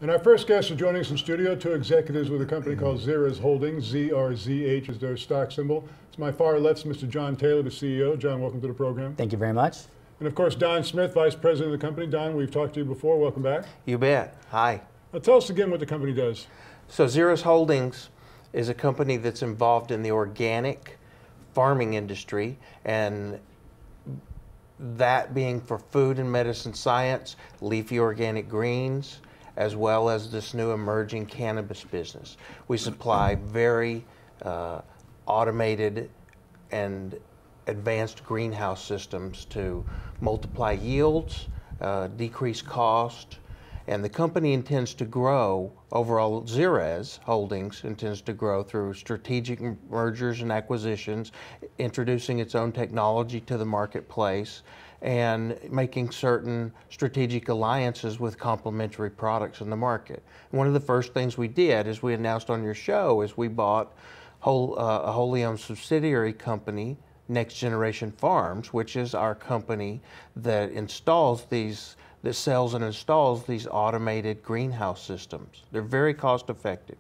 And our first guest is joining us in studio, two executives with a company called Zerez Holdings. ZRZH is their stock symbol. To my far left is Mr. John Taylor, the CEO. John, welcome to the program. Thank you very much. And of course, Don Smith, Vice President of the company. Don, we've talked to you before. Welcome back. You bet. Hi. Now, tell us again what the company does. So Zerez Holdings is a company that's involved in the organic farming industry, and that being for food and medicine science, leafy organic greens, as well as this new emerging cannabis business. We supply very automated and advanced greenhouse systems to multiply yields, decrease cost, and the company intends to grow. Overall, Zerez Holdings intends to grow through strategic mergers and acquisitions, introducing its own technology to the marketplace, and making certain strategic alliances with complementary products in the market. One of the first things we did, as we announced on your show, is we bought a wholly owned subsidiary company, Next Generation Farms, which is our company that sells and installs these automated greenhouse systems. They're very cost effective.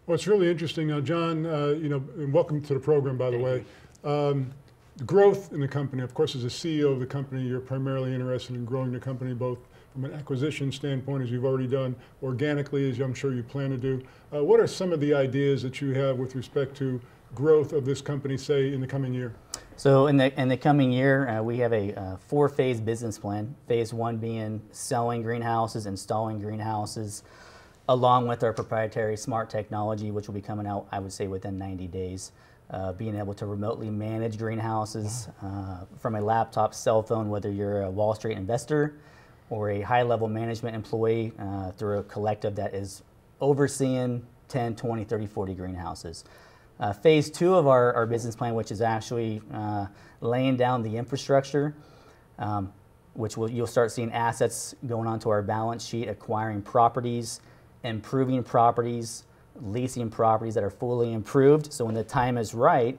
Well, it's really interesting. Now, John, and welcome to the program, by the way. The growth in the company, of course, as a CEO of the company, you're primarily interested in growing the company both from an acquisition standpoint, as you've already done, organically, as I'm sure you plan to do. What are some of the ideas that you have with respect to growth of this company, say, in the coming year? So in the coming year, we have a four-phase business plan. Phase one being selling greenhouses, installing greenhouses, along with our proprietary smart technology, which will be coming out, I would say, within 90 days. Being able to remotely manage greenhouses from a laptop, cell phone, whether you're a Wall Street investor or a high-level management employee through a collective that is overseeing 10, 20, 30, 40 greenhouses. Phase two of our business plan, which is actually laying down the infrastructure, which you'll start seeing assets going onto our balance sheet, acquiring properties, improving properties, leasing properties that are fully improved. So when the time is right,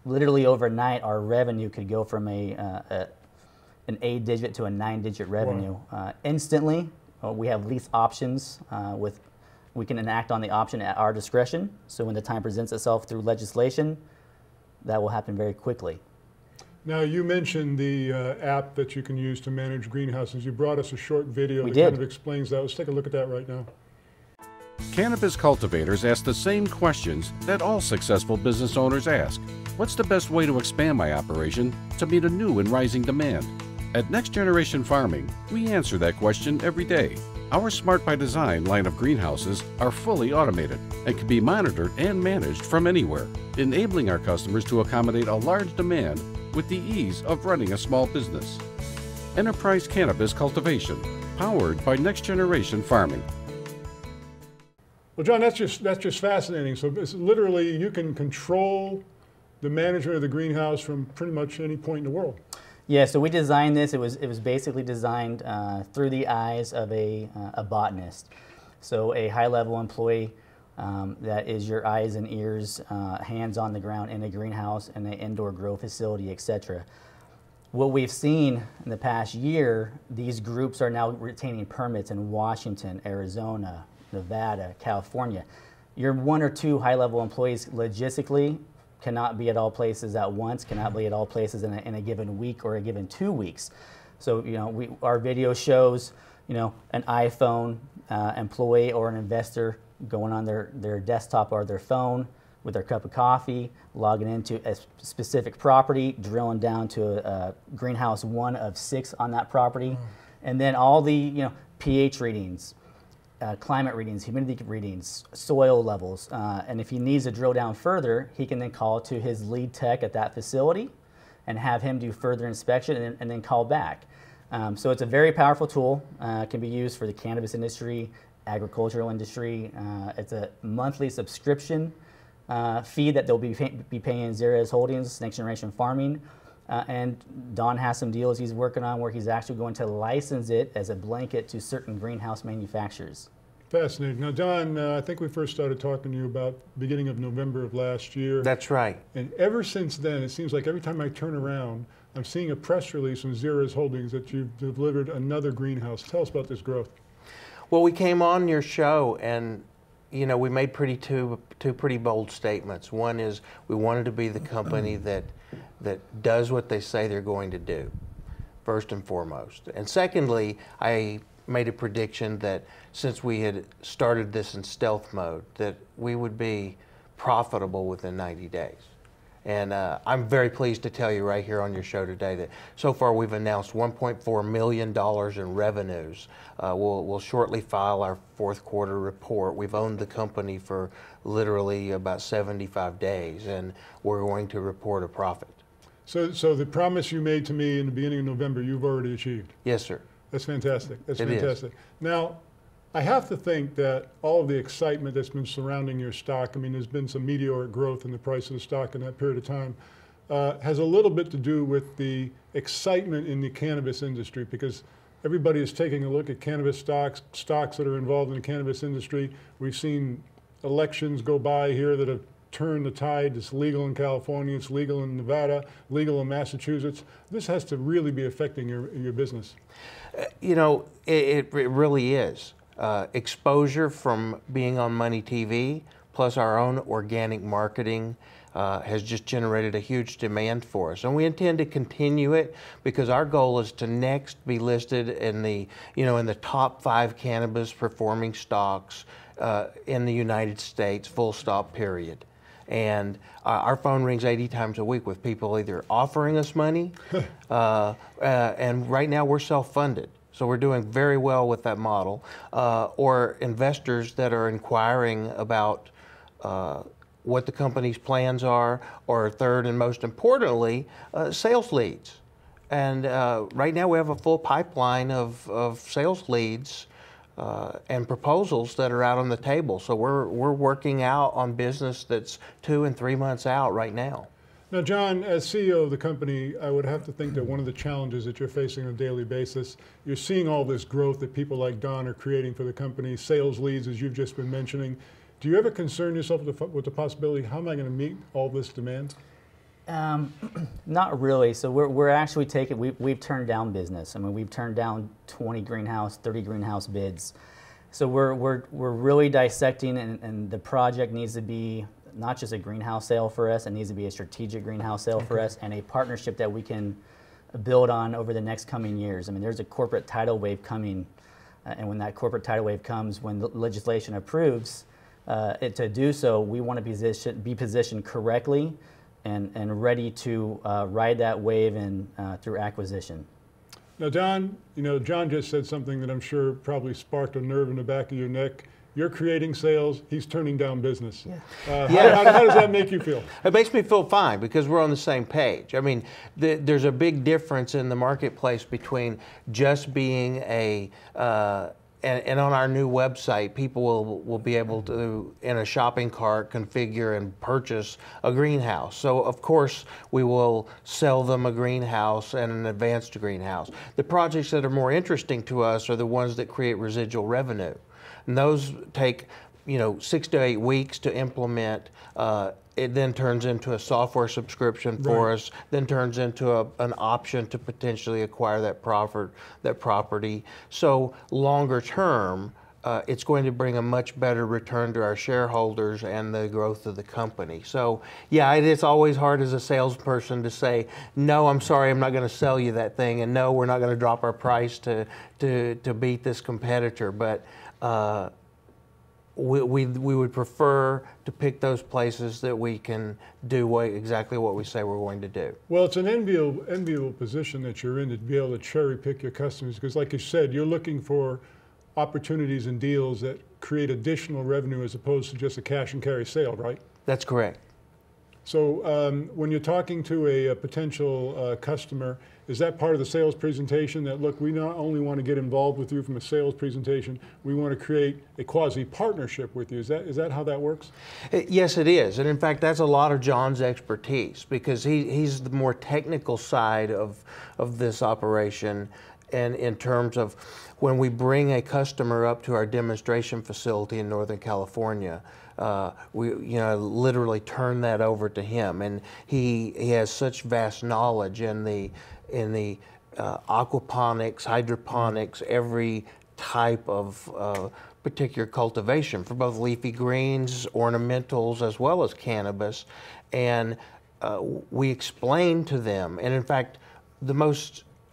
literally overnight, our revenue could go from an 8-digit to a 9-digit revenue. Wow. Instantly. We have lease options we can enact on the option at our discretion. So when the time presents itself through legislation, that will happen very quickly. Now, you mentioned the app that you can use to manage greenhouses. You brought us a short video that kind of explains that. Let's take a look at that right now. Cannabis cultivators ask the same questions that all successful business owners ask. What's the best way to expand my operation to meet a new and rising demand? At Next Generation Farming, we answer that question every day. Our Smart by Design line of greenhouses are fully automated and can be monitored and managed from anywhere, enabling our customers to accommodate a large demand with the ease of running a small business. Enterprise cannabis cultivation, powered by Next Generation Farming. Well, John, that's just fascinating. So it's literally, you can control the management of the greenhouse from pretty much any point in the world. Yeah, so we designed this. It was basically designed through the eyes of a botanist. So a high-level employee that is your eyes and ears, hands on the ground in a greenhouse, in an indoor grow facility, etc. What we've seen in the past year, these groups are now retaining permits in Washington, Arizona, Nevada, California. Your one or two high-level employees logistically cannot be at all places at once, cannot be at all places in a given week or a given 2 weeks. So, our video shows, an iPhone employee or an investor going on their desktop or their phone with their cup of coffee, logging into a specific property, drilling down to a greenhouse 1 of 6 on that property, and then all the, pH readings, climate readings, humidity readings, soil levels, and if he needs to drill down further, he can then call to his lead tech at that facility and have him do further inspection and then call back. So it's a very powerful tool. It can be used for the cannabis industry, agricultural industry. It's a monthly subscription fee that they'll be paying Zerez Holdings, Next Generation Farming. And Don has some deals he's working on where he's actually going to license it as a blanket to certain greenhouse manufacturers. Fascinating. Now, Don, I think we first started talking to you about the beginning of November of last year. That's right. And ever since then, it seems like every time I turn around, I'm seeing a press release from Zerez Holdings that you've delivered another greenhouse. Tell us about this growth. Well, we came on your show and, you know, we made two pretty bold statements. One is we wanted to be the company that does what they say they're going to do, first and foremost. And secondly, I made a prediction that since we had started this in stealth mode, that we would be profitable within 90 days. And I'm very pleased to tell you right here on your show today that so far we've announced $1.4 million in revenues. We'll shortly file our fourth quarter report. We've owned the company for literally about 75 days, and we're going to report a profit. So the promise you made to me in the beginning of November, you've already achieved. Yes, sir. That's fantastic. That's It fantastic. Now, I have to think that all of the excitement that's been surrounding your stock, I mean, there's been some meteoric growth in the price of the stock in that period of time, has a little bit to do with the excitement in the cannabis industry, because everybody is taking a look at cannabis stocks that are involved in the cannabis industry. We've seen elections go by here that have turned the tide. It's legal in California, it's legal in Nevada, legal in Massachusetts. This has to really be affecting your business. You know, it really is. Exposure from being on MoneyTV, plus our own organic marketing, has just generated a huge demand for us, and we intend to continue it because our goal is to next be listed in the top 5 cannabis performing stocks in the United States. Full stop. Period. And our phone rings 80 times a week with people either offering us money, and right now we're self-funded. So we're doing very well with that model, or investors that are inquiring about what the company's plans are, or third and most importantly, sales leads. And right now we have a full pipeline of sales leads and proposals that are out on the table. So we're working out on business that's 2 and 3 months out right now. Now, John, as CEO of the company, I would have to think that one of the challenges that you're facing on a daily basis, you're seeing all this growth that people like Don are creating for the company, sales leads, as you've just been mentioning. Do you ever concern yourself with the possibility, how am I going to meet all this demand? Not really. So we're actually taking, we've turned down business. I mean, we've turned down 20 greenhouse, 30 greenhouse bids. So we're really dissecting, and the project needs to be not just a greenhouse sale for us, it needs to be a strategic greenhouse sale for us, and a partnership that we can build on over the next coming years. I mean, there's a corporate tidal wave coming, and when that corporate tidal wave comes, when the legislation approves it to do so, we want to be positioned correctly and ready to ride that wave through acquisition. Now, Don, you know, John just said something that I'm sure probably sparked a nerve in the back of your neck. You're creating sales, he's turning down business. Yeah. How does that make you feel? It makes me feel fine because we're on the same page. I mean, there's a big difference in the marketplace between just being and on our new website, people will be able to, in a shopping cart, configure and purchase a greenhouse. So, of course, we will sell them a greenhouse and an advanced greenhouse. The projects that are more interesting to us are the ones that create residual revenue. And those take, 6 to 8 weeks to implement. It then turns into a software subscription for us, then turns into an option to potentially acquire that property. So longer term, it's going to bring a much better return to our shareholders and the growth of the company. So yeah, it's always hard as a salesperson to say, no, I'm sorry, I'm not going to sell you that thing, and no, we're not going to drop our price to beat this competitor. But we would prefer to pick those places that we can do exactly what we say we're going to do. Well, it's an enviable position that you're in, to be able to cherry pick your customers, because like you said, you're looking for opportunities and deals that create additional revenue as opposed to just a cash and carry sale, right? That's correct. So when you're talking to a potential customer, is that part of the sales presentation that, look, we not only want to get involved with you from a sales presentation, we want to create a quasi-partnership with you? Is that how that works? Yes, it is. And in fact, that's a lot of John's expertise, because he's the more technical side of this operation. And in terms of when we bring a customer up to our demonstration facility in Northern California, we literally turn that over to him, and he has such vast knowledge in the aquaponics, hydroponics, every type of particular cultivation for both leafy greens, ornamentals, as well as cannabis. And we explain to them, and in fact,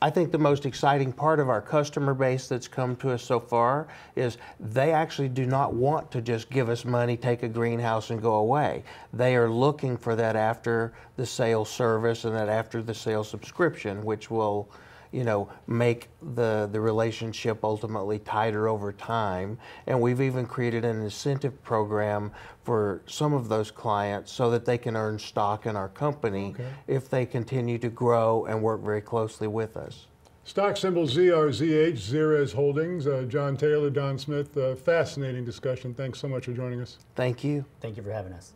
I think the most exciting part of our customer base that's come to us so far is they actually do not want to just give us money, take a greenhouse, and go away. They are looking for that after the sale service and that after the sale subscription, which will, you know, make the relationship ultimately tighter over time. And we've even created an incentive program for some of those clients so that they can earn stock in our company if they continue to grow and work very closely with us. Stock symbol ZRZH, Zerez Holdings. John Taylor, Don Smith, fascinating discussion. Thanks so much for joining us. Thank you. Thank you for having us.